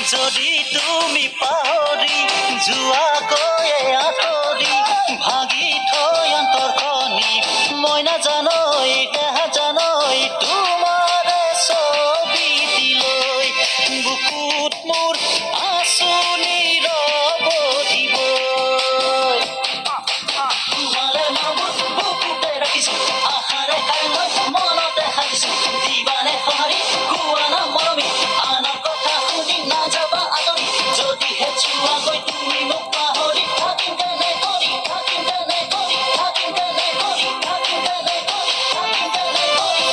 যদি তুমি পাহৰি যোৱা গৈয়ে আঁতৰি ভাগি থৈ অন্তৰখনি মই নাজানো নাজানো তোমাৰে ছবি দিলৈ বুকুত মোৰ আঁচনি ৰব দিব তোমাৰে নামত বুকুতে ৰাখিছো আশাৰে কাইলৈ মনতে সাজিছো দিবানে সঁহাৰি কোৱানা মৰমী আনৰ কথা শুনি নাযাবা আঁতৰি যদিহে চুৱাকৈ তুমি মোক পাহৰি থাকিম কেনে কৰি থাকিম কেনে কৰি থাকিম কেনে কৰি থাকিম কেনে কৰি থাকিম কেনে কৰি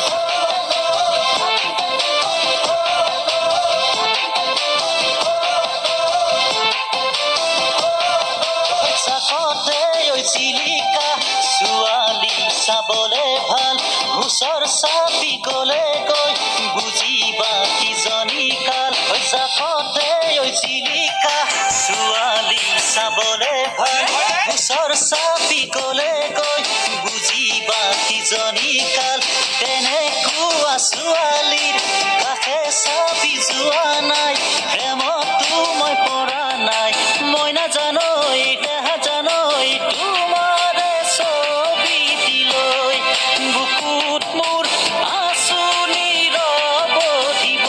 চাকতে ঐ চিলিকা ছোৱালী চাবলে ভাল ওচৰ চাপি গলে গৈ বুজিবা কিজনী কাল চাকতে ঐ চিলিকা ছোৱালী চাবলে ভাল ওচৰ চাপি গলে গৈ বুজিবা কিজনী কাল তেনেকুৱা ছোৱালীৰ কাষে চাপি যোৱা নাই প্ৰেমতো মই পৰা নাই মই নাজানো নাজানো তোমাৰে ছবি দিলৈ বুকুত মোৰ আঁচনি ৰব দিব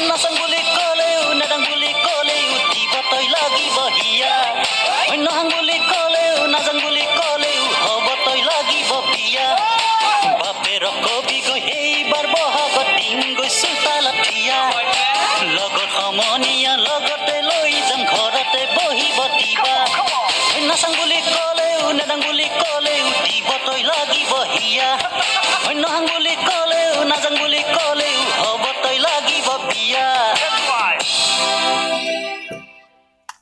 নাচাং বুলি ক'লেও নেদাং বুলি ক'লেও দিব তই লাগিব হিয়া অন্যহাং বুলি ক'লেও নাজাং বুলি ক'লেও হ'ব তই লাগিব বিয়া বাপেৰক কবি গৈ সেইবাৰ বহাগত দিন গৈছো তালত থিয়া লগত সমনীয়া লগতে লৈ যাম ঘৰতে বহিব দিবা নাচাং বুলি ক'লেও নেদাং বুলি ক'লেও দিব তই লাগিব হিয়া অন্যহাং বুলি ক'লেও নাজাং বুলি ক'লেও